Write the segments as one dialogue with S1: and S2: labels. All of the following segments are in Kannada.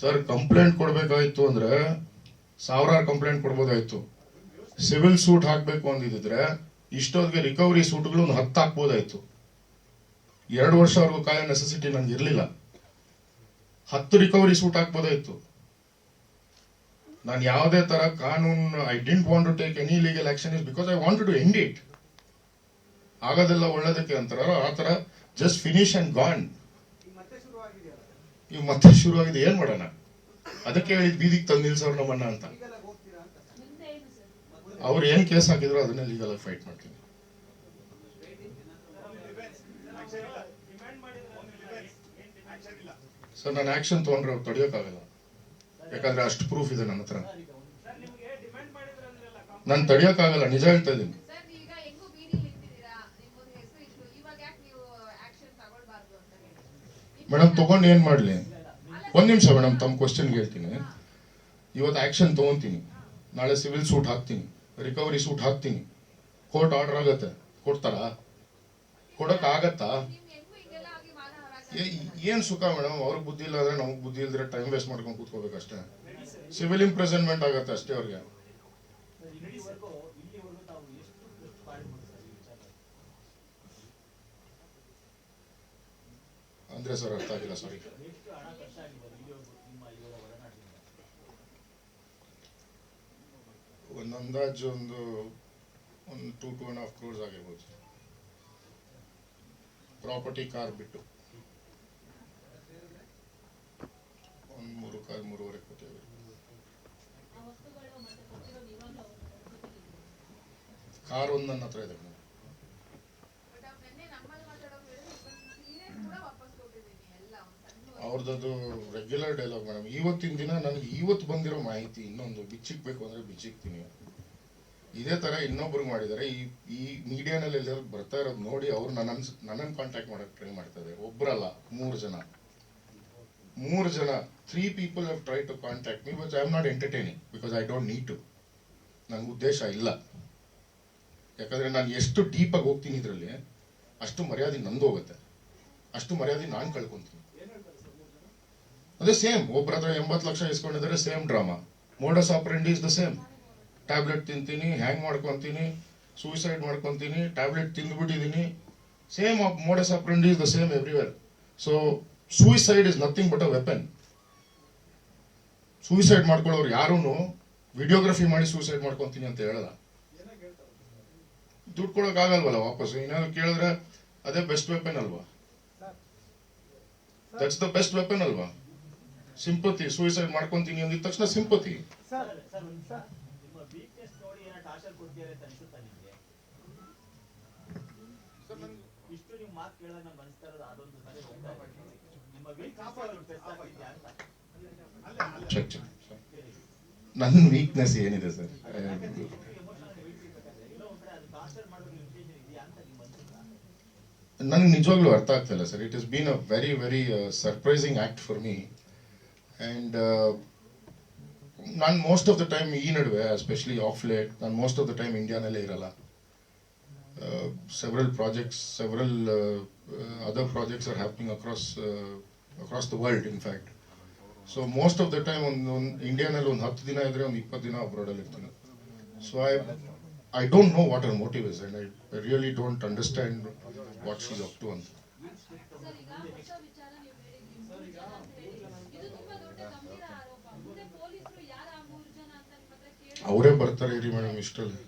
S1: ಸರ್ ಕಂಪ್ಲೇಂಟ್ ಕೊಡ್ಬೇಕಾಯ್ತು ಅಂದ್ರೆ ಸಾವಿರಾರು ಕಂಪ್ಲೇಂಟ್ ಕೊಡ್ಬೋದಾಯ್ತು. ಸಿವಿಲ್ ಸೂಟ್ ಹಾಕ್ಬೇಕು ಅಂದಿದ್ರೆ ಇಷ್ಟೊತ್ತಿಗೆ ರಿಕವರಿ ಸೂಟ್ಗಳು ಒಂದು 10 ಹಾಕ್ಬೋದಾಯ್ತು. 2 ವರ್ಷವರೆಗೂ ಕಾಯೋ ನೆಸೆಸಿಟಿ ನಂಗೆ ಇರಲಿಲ್ಲ. 10 ರಿಕವರಿ ಸೂಟ್ ಹಾಕ್ಬೋದಾಯ್ತು. ನಾನು ಯಾವುದೇ ತರ ಕಾನೂನು I didn't want to take any legal action is because I wanted to end it. ಆಗೋದೆಲ್ಲ ಒಳ್ಳೇದಕ್ಕೆ ಅಂತಾರ ಆ ತರ ಜಸ್ಟ್ ಫಿನಿಶ್ ಅಂಡ್ ಗಾನ್. ಈಗ ಮತ್ತೆ ಶುರು ಆಗಿದೆ, ಏನ್ ಮಾಡೋಣ? ಅದಕ್ಕೆ ಹೇಳಿದ್ ಬೀದಿಗೆ ತಂದು ನಿಲ್ಸೋರು ನಮ್ಮನ್ನ ಅಂತ. ಅವ್ರು ಏನ್ ಕೇಸ್ ಹಾಕಿದ್ರು ಅದನ್ನೇ ಲೀಗಲ್ ಆಗಿ ಫೈಟ್ ಮಾಡ್ತೀನಿ. ಸರ್ ನಾನು ಆಕ್ಷನ್ ತಗೊಂಡ್ರೆ ಅವ್ರು ತಡೆಯೋಕ್ಕಾಗಲ್ಲ, ಯಾಕಂದ್ರೆ ಅಷ್ಟು ಪ್ರೂಫ್ ಇದೆ ನನ್ನ ಹತ್ರ. ನಾನು ತಡೆಯೋಕ್ಕಾಗಲ್ಲ, ನಿಜ ಹೇಳ್ತಾ ಇದ್ದೀನಿ. ಮೇಡಮ್ ತಗೊಂಡು ಏನ್ ಮಾಡ್ಲಿ? ಒಂದ್ ನಿಮಿಷ ಮೇಡಮ್, ತಮ್ಮ ಕ್ವಶನ್ಗೆ ಹೇಳ್ತೀನಿ. ಇವತ್ತು ಆಕ್ಷನ್ ತಗೊಂತೀನಿ, ನಾಳೆ ಸಿವಿಲ್ ಸೂಟ್ ಹಾಕ್ತೀನಿ, ರಿಕವರಿ ಸೂಟ್ ಹಾಕ್ತೀನಿ, ಕೋರ್ಟ್ ಆರ್ಡರ್ ಆಗತ್ತೆ, ಕೊಡ್ತಾರ? ಕೊಡಕ್ ಆಗತ್ತಾ? ಏನ್ ಸುಖ ಮೇಡಮ್? ಅವ್ರಿಗೆ ಬುದ್ಧಿ ಇಲ್ಲ ಅಂದ್ರೆ ನಮಗ್ ಬುದ್ಧಿ ಇಲ್ದ್ರೆ ಟೈಮ್ ವೇಸ್ಟ್ ಮಾಡ್ಕೊಂಡು ಕೂತ್ಕೋಬೇಕಷ್ಟೇ. ಸಿವಿಲ್ ಇಂಪ್ರೆಸನ್ಮೆಂಟ್ ಆಗತ್ತೆ ಅಷ್ಟೇ ಅವ್ರಿಗೆ. ಅಂದ್ರೆ ಸರ್ ಅರ್ಥ ಆಗಿಲ್ಲ, ಸಾರಿ. ಒಂದು ಅಂದಾಜು ಒಂದು 2.5 crores ಆಗಿರ್ಬೋದು. ಪ್ರಾಪರ್ಟಿ ಕಾರ್ ಬಿಟ್ಟು ಒಂದು 3 ಕಾರ್ 3.5 ಕೋಟಿ. ಕಾರ್ ಒಂದು ನನ್ನ ಹತ್ರ ಇದೆ. ಅವ್ರದ್ದು ರೆಗ್ಯುಲರ್ ಡೈಲಾಗ್ ಮೇಡಮ್. ಇವತ್ತಿನ ದಿನ ನನಗೆ ಇವತ್ತು ಬಂದಿರೋ ಮಾಹಿತಿ ಇನ್ನೊಂದು ಬಿಚ್ಚಿಕ್ಬೇಕು ಅಂದ್ರೆ ಬಿಚ್ಚಿಕ್ತೀನಿ. ಇದೇ ತರ ಇನ್ನೊಬ್ರಿಗೆ ಮಾಡಿದ್ದಾರೆ. ಈ ಮೀಡಿಯಾನಲ್ಲಿ ಎಲ್ಲ ಬರ್ತಾ ಇರೋದು ನೋಡಿ ಅವ್ರು ನನ್ನನ್ನು ಕಾಂಟ್ಯಾಕ್ಟ್ ಮಾಡಕ್ ಟ್ರೈ ಮಾಡ್ತಾರೆ. ಒಬ್ಬರಲ್ಲ, 3 ಜನ. 3 people have tried to contact me, but I am not entertaining because I don't need to. ನನ್ನ ಉದ್ದೇಶ ಇಲ್ಲ. ಯಾಕಂದ್ರೆ ನಾನು ಎಷ್ಟು ಡೀಪ್ ಆಗಿ ಹೋಗ್ತೀನಿ ಇದರಲ್ಲಿ ಅಷ್ಟು ಮರ್ಯಾದೆ ನಂದು ಹೋಗುತ್ತೆ, ಅಷ್ಟು ಮರ್ಯಾದೆ ನಾನು ಕಳ್ಕೊಂತೀನಿ. ಅದೇ ಸೇಮ್, ಒಬ್ಬರ ಹತ್ರ 80 ಲಕ್ಷ ಇಸ್ಕೊಂಡಿದ್ದಾರೆ, same drama. Modus operandi is the same. Tablet ತಿಂತೀನಿ, ಹ್ಯಾಂಗ್ ಮಾಡ್ಕೊಂತೀನಿ, ಸೂಸೈಡ್ ಮಾಡ್ಕೊಂತೀನಿ, ಟ್ಯಾಬ್ಲೆಟ್ ತಿಂದ್ಬಿಟ್ಟಿದ್ದೀನಿ. Same modus operandi is the same everywhere. So suicide is nothing but a weapon. Suicide ಮಾಡ್ಕೊಳ್ಳೋರು ಯಾರೂ ವಿಡಿಯೋಗ್ರಫಿ ಮಾಡಿ ಸೂಸೈಡ್ ಮಾಡ್ಕೊಂತೀನಿ ಅಂತ ಹೇಳಲ್ಲ. ದುಡ್ಡು ಕೊಡೋಕೆ ಆಗಲ್ವಲ್ಲ ವಾಪಸ್. ಏನಾದ್ರು ಕೇಳಿದ್ರೆ ಅದೇ ಬೆಸ್ಟ್ ವೆಪನ್ ಅಲ್ವಾ? ದಟ್ಸ್ ದ ಬೆಸ್ಟ್ ವೆಪನ್ ಅಲ್ವಾ? ಸಿಂಪತಿ. ಸೂಸೈಡ್ ಮಾಡ್ಕೊಂತೀನಿ ಅಂದಿದ ತಕ್ಷಣ ಸಿಂಪತಿ. ನನ್ನ ವೀಕ್ನೆಸ್ ಏನಿದೆ ಸರ್? ನನಗೆ ನಿಜವಾಗ್ಲೂ ಅರ್ಥ ಆಗ್ತಾ ಇಲ್ಲ sir. It is been a very very surprising act for me. And ನಾನು ಮೋಸ್ಟ್ ಆಫ್ ದ ಟೈಮ್ ಈ ನಡುವೆ, ಎಸ್ಪೆಷಲಿ ಆಫ್ ಲೇಟ್, ನಾನು ಮೋಸ್ಟ್ ಆಫ್ ದ ಟೈಮ್ ಇಂಡಿಯಾನಲ್ಲೇ ಇರಲ್ಲ. several projects, several other projects are happening across the world, in fact. So most of the time on Indiaನಲ್ಲಿ ಒಂದು 10 ದಿನ ಇದ್ರೆ ಒಂದು 20 ದಿನ ಅಬ್ರಾಡ್ ಅಲ್ಲಿ ಇರ್ತೀನಿ. So I don't know what her motive is, and I really don't understand what she's up to. ಅಂತ ಅವರೇ ಬರ್ತಾರೆ ಇರಿ ಮೇಡಮ್ ಇಷ್ಟಲ್ಲಿ.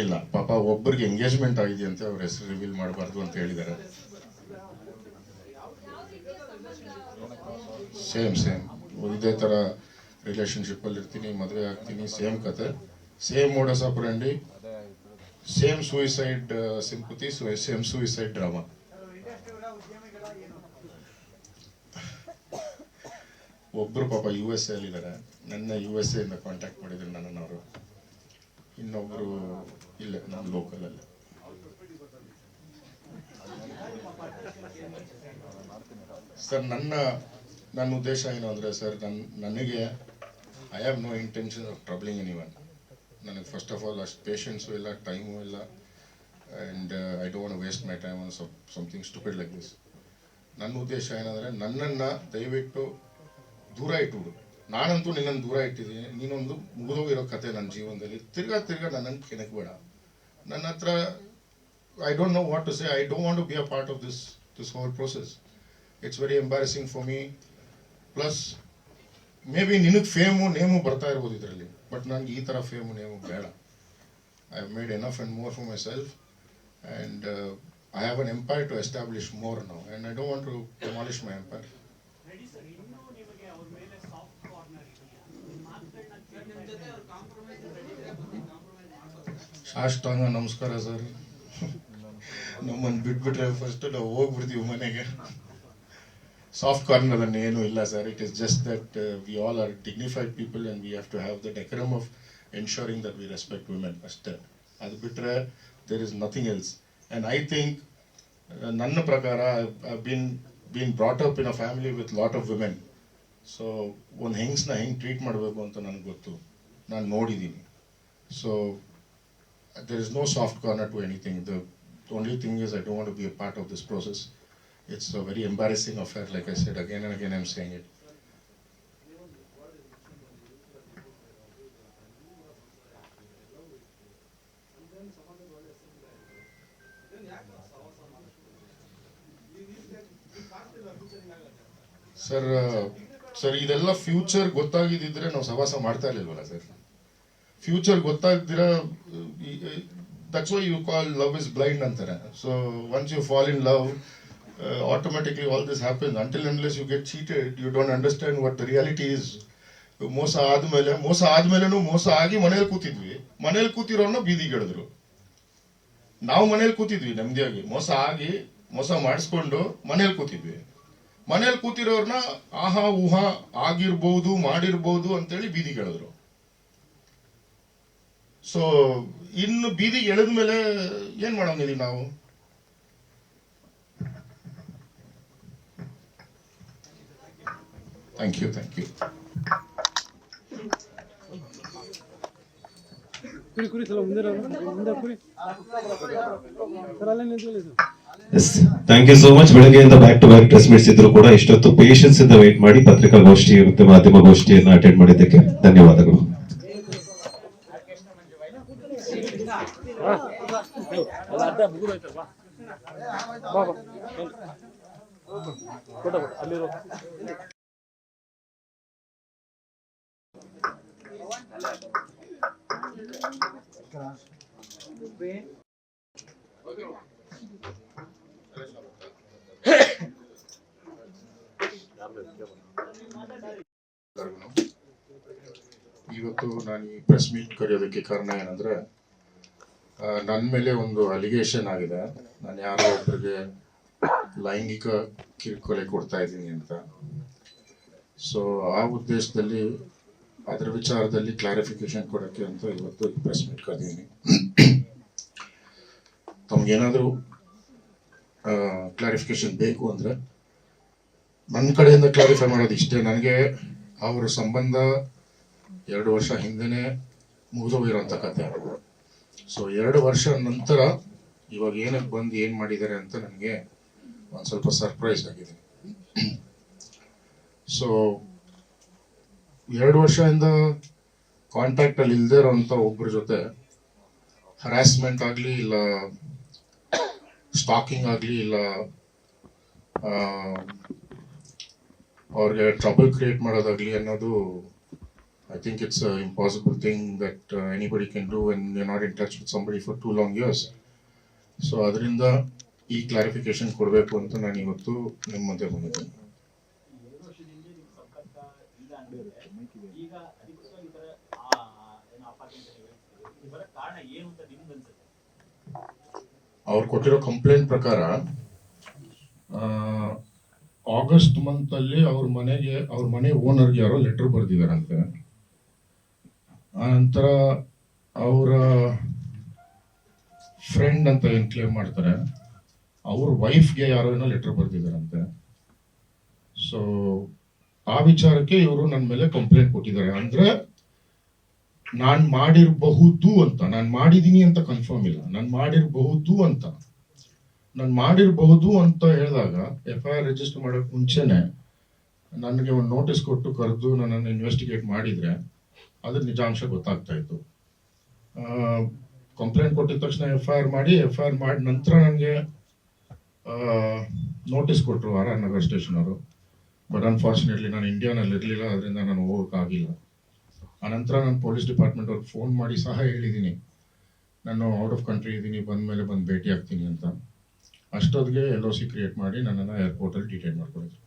S1: ಇಲ್ಲ ಪಾಪ, ಒಬ್ಬರಿಗೆ ಎಂಗೇಜ್ಮೆಂಟ್ ಆಗಿದೆಯಂತೆ, ಅವ್ರ ಹೆಸರು ರಿವೀಲ್ ಮಾಡಬಾರ್ದು ಅಂತ ಹೇಳಿದ್ದಾರೆ. ಸೇಮ್ ಇದೇ ತರ ರಿಲೇಶನ್ಶಿಪ್ ಅಲ್ಲಿ ಇರ್ತೀನಿ, ಮದುವೆ ಆಗ್ತೀನಿ, ಸೇಮ್ ಕತೆ, same modus operandi, same suicide sympathy, same suicide drama. ಒಬ್ರು ಪಾಪ USA ಅಲ್ಲಿದ್ದಾರೆ. ನನ್ನ USA ಇಂದ ಕಾಂಟ್ಯಾಕ್ಟ್ ಮಾಡಿದ್ರು ನನ್ನವರು. ಇನ್ನೊಬ್ರು ಇಲ್ಲ ನಮ್ಮ ಲೋಕಲ್ ಅಲ್ಲಿ. ಸರ್ ನನ್ನ ಉದ್ದೇಶ ಏನು ಅಂದ್ರೆ ಸರ್, ನನಗೆ I have no intention of troubling anyone. ನನಗೆ ಫಸ್ಟ್ ಆಫ್ ಆಲ್ ಅಷ್ಟು ಪೇಷನ್ಸು ಇಲ್ಲ, ಟೈಮು ಇಲ್ಲ, and I don't want to waste my time on something stupid like this. ನನ್ನ ಉದ್ದೇಶ ಏನಂದರೆ, ನನ್ನನ್ನು ದಯವಿಟ್ಟು ದೂರ ಇಟ್ಬಿಡು. ನಾನಂತೂ ನಿನ್ನನ್ನು ದೂರ ಇಟ್ಟಿದ್ದೀನಿ, ನೀನೊಂದು ಮುಗಿದೋಗಿರೋ ಕತೆ ನನ್ನ ಜೀವನದಲ್ಲಿ. ತಿರ್ಗಾ ನನ್ನನ್ನು ಕೆಣಕ್ ಬೇಡ. ನನ್ನ ಹತ್ರ I don't know what to say. I don't want to be a part of this whole process. It's very embarrassing for me. Plus, maybe ನಿನಗೆ ಫೇಮು ನೇಮು ಬರ್ತಾ ಇರ್ಬೋದು ಇದರಲ್ಲಿ, ಬಟ್ ನನಗೆ ಈ ಥರ ಫೇಮು ನೇಮು ಬೇಡ. I have made enough and more for myself, and I have an empire to establish more now, and I don't want to demolish my empire. ಸಾಷ್ಟಾಂಗ ನಮಸ್ಕಾರ ಸರ್. ನಮ್ಮನ್ನು ಬಿಟ್ಬಿಟ್ರೆ ಫಸ್ಟ್ ನಾವು ಹೋಗ್ಬಿಡ್ತೀವಿ ಮನೆಗೆ. ಸಾಫ್ಟ್ ಕಾರ್ನರ್ ಅನ್ನು ಏನೂ ಇಲ್ಲ sir. It is just that we all are dignified people and we have to have the decorum of ensuring that we respect women ಅಷ್ಟೇ. ಅದು ಬಿಟ್ಟರೆ there is nothing else. And I think, ನನ್ನ ಪ್ರಕಾರ been brought up in a family with lot of women. So ಒಂದು ಹೆಂಗ್ಸ್ನ ಹೆಂಗೆ ಟ್ರೀಟ್ ಮಾಡಬೇಕು ಅಂತ ನನಗೆ ಗೊತ್ತು, ನಾನು ನೋಡಿದ್ದೀನಿ. So there is no soft corner to anything. The only thing is I don't want to be a part of this process. It's a very embarrassing affair, like I said, again and again I'm saying it. Sir ಇದೆಲ್ಲ ಫ್ಯೂಚರ್ ಗೊತ್ತಾಗಿದ್ದಿದ್ರೆ ನಾವು ಸಹವಾಸ ಮಾಡ್ತಾ ಇರ್ಲಿಲ್ವಲ್ಲ ಸರ್. ಫ್ಯೂಚರ್ ಗೊತ್ತಾಗ್ದಿರ, that's why you call love is blind ಅಂತಾರೆ. So once you fall in love, automatically all this happens. Until unless you get cheated, you don't understand what the reality is. ಮೋಸ ಆದ್ಮೇಲೆನೂ ಮೋಸ ಆಗಿ ಮನೇಲಿ ಕೂತಿದ್ವಿ, ಮನೇಲಿ ಕೂತಿರೋನ್ನ ಬೀದಿಗೆ ಎಳೆದ್ರು. ನಾವು ಮನೇಲಿ ಕೂತಿದ್ವಿ ನೆಮ್ಮದಿಯಾಗಿ, ಮೋಸ ಮಾಡಿಸ್ಕೊಂಡು ಮನೇಲಿ ಕೂತಿದ್ವಿ. ಮನೇಲಿ ಕೂತಿರೋರ್ನ ಆಹಾ ಊಹಾ ಆಗಿರ್ಬೋದು ಮಾಡಿರ್ಬೋದು ಅಂತೇಳಿ ಬೀದಿಗೆ ಎಳೆದ್ರು. ಸೊ ಇನ್ನು ಬೀದಿಗೆ ಎಳೆದ ಮೇಲೆ ಏನ್ ಮಾಡೋಂಗಿದೀವಿ ನಾವು? Thank you.
S2: Thank you so much. ಬೆಳಗ್ಗೆಯಿಂದ back to back press meets ಇದ್ರು ಕೂಡ ಇಷ್ಟೊತ್ತು ಪೇಷನ್ಸ್ ಇಂದ ವೇಟ್ ಮಾಡಿ ಪತ್ರಿಕಾಗೋಷ್ಠಿ ಮತ್ತು ಮಾಧ್ಯಮಗೋಷ್ಠಿಯನ್ನು ಅಟೆಂಡ್ ಮಾಡಿದ್ದಕ್ಕೆ ಧನ್ಯವಾದಗಳು.
S1: ಇವತ್ತು ನಾನು ಈ ಪ್ರೆಸ್ ಮೀಟ್ ಕರೆಯೋದಕ್ಕೆ ಕಾರಣ ಏನಂದ್ರೆ, ನನ್ನ ಮೇಲೆ ಒಂದು ಅಲಿಗೇಷನ್ ಆಗಿದೆ. ನಾನು ಯಾರೋ ಒಬ್ಬರಿಗೆ ಲೈಂಗಿಕ ಕಿರುಕುಳ ಕೊಡ್ತಾ ಇದ್ದೀನಿ ಅಂತ. ಸೊ ಆ ಉದ್ದೇಶದಲ್ಲಿ ಅದರ ವಿಚಾರದಲ್ಲಿ ಕ್ಲಾರಿಫಿಕೇಶನ್ ಕೊಡೋಕ್ಕೆ ಅಂತ ಇವತ್ತು ಈ ಪ್ರೆಸ್ ಮೀಟ್ ಕರೆದಿದ್ದೀನಿ. ತಮಗೇನಾದರೂ ಕ್ಲಾರಿಫಿಕೇಶನ್ ಬೇಕು ಅಂದರೆ ನನ್ನ ಕಡೆಯಿಂದ ಕ್ಲಾರಿಫೈ ಮಾಡೋದು ಇಷ್ಟೇ. ನನಗೆ ಅವರ ಸಂಬಂಧ 2 ವರ್ಷ ಹಿಂದೆನೇ ಮುಗಿದೋಗಿರೋಂಥ ಕತೆ. ಸೊ 2 ವರ್ಷ ನಂತರ ಇವಾಗ ಏನಕ್ಕೆ ಬಂದು ಏನು ಮಾಡಿದ್ದಾರೆ ಅಂತ ನನಗೆ ಒಂದು ಸ್ವಲ್ಪ ಸರ್ಪ್ರೈಸ್ ಆಗಿದೆ. ಸೊ 2 ವರ್ಷದಿಂದ ಕಾಂಟ್ಯಾಕ್ಟಲ್ಲಿ ಇಲ್ಲದೆ ಇರೋಂಥ ಒಬ್ಬರ ಜೊತೆ ಹರಾಸ್ಮೆಂಟ್ ಆಗಲಿ, ಇಲ್ಲ ಸ್ಟಾಕಿಂಗ್ ಆಗಲಿ, ಇಲ್ಲ ಅವ್ರಿಗೆ ಟ್ರಬಲ್ ಕ್ರಿಯೇಟ್ ಮಾಡೋದಾಗಲಿ ಅನ್ನೋದು, I think it's an impossible thing that anybody can do when you're not in touch with somebody for 2 long years. So ಅದರಿಂದ ಈ ಕ್ಲಾರಿಫಿಕೇಶನ್ ಕೊಡಬೇಕು ಅಂತ ನಾನು ಇವತ್ತು ನಿಮ್ಮ ಮಧ್ಯೆ ಬಂದಿದ್ದೀನಿ. ಅವ್ರು ಕೊಟ್ಟಿರೋ ಕಂಪ್ಲೇಂಟ್ ಪ್ರಕಾರ ಆಗಸ್ಟ್ ಮಂತ್ ಅಲ್ಲಿ ಅವ್ರ ಮನೆ ಓನರ್ಗೆ ಯಾರೋ ಲೆಟರ್ ಬರೆದಿದ್ದಾರಂತೆ. ಆನಂತರ ಅವರ ಫ್ರೆಂಡ್ ಅಂತ ಏನು ಕ್ಲೇಮ್ ಮಾಡ್ತಾರೆ, ಅವ್ರ ವೈಫ್ಗೆ ಯಾರೋ ಏನೋ ಲೆಟರ್ ಬರೆದಿದ್ದಾರಂತೆ. ಸೊ ಆ ವಿಚಾರಕ್ಕೆ ಇವರು ನನ್ನ ಮೇಲೆ ಕಂಪ್ಲೇಂಟ್ ಕೊಟ್ಟಿದ್ದಾರೆ. ಅಂದ್ರೆ ನಾನು ಮಾಡಿರಬಹುದು ಅಂತ, ನಾನು ಮಾಡಿದ್ದೀನಿ ಅಂತ ಕನ್ಫರ್ಮ್ ಇಲ್ಲ, ನಾನು ಮಾಡಿರಬಹುದು ಅಂತ. ನಾನು ಮಾಡಿರಬಹುದು ಅಂತ ಹೇಳಿದಾಗ FIR ರಿಜಿಸ್ಟರ್ ಮಾಡೋಕೆ ಮುಂಚೆನೆ ನನಗೆ ಒಂದು ನೋಟಿಸ್ ಕೊಟ್ಟು ಕರೆದು ನನ್ನನ್ನು ಇನ್ವೆಸ್ಟಿಗೇಟ್ ಮಾಡಿದರೆ ಅದ್ರ ನಿಜಾಂಶ ಗೊತ್ತಾಗ್ತಾ ಇತ್ತು. ಕಂಪ್ಲೇಂಟ್ ಕೊಟ್ಟಿದ ತಕ್ಷಣ FIR ಮಾಡಿ ನಂತರ ನನಗೆ ನೋಟಿಸ್ ಕೊಟ್ಟರು RR ನಗರ್ ಸ್ಟೇಷನ್ ಅವರು. ಬಟ್ ಅನ್ಫಾರ್ಚುನೇಟ್ಲಿ ನಾನು ಇಂಡಿಯಾನಲ್ಲಿ ಇರಲಿಲ್ಲ, ಅದರಿಂದ ನಾನು ಹೋಗೋಕ್ಕಾಗಿಲ್ಲ. ಆನಂತರ ನಾನು ಪೊಲೀಸ್ ಡಿಪಾರ್ಟ್ಮೆಂಟ್ ಅವ್ರಿಗೆ ಫೋನ್ ಮಾಡಿ ಸಹ ಹೇಳಿದ್ದೀನಿ, ನಾನು ಔಟ್ ಆಫ್ ಕಂಟ್ರಿ ಇದ್ದೀನಿ, ಬಂದ ಮೇಲೆ ಬಂದು ಭೇಟಿ ಆಗ್ತೀನಿ ಅಂತ. ಅಷ್ಟೊತ್ತಿಗೆ LOC ಕ್ರಿಯೇಟ್ ಮಾಡಿ ನನ್ನನ್ನು ಏರ್ಪೋರ್ಟಲ್ಲಿ ಡಿಟೈನ್ ಮಾಡ್ಕೊಂಡಿದ್ರು.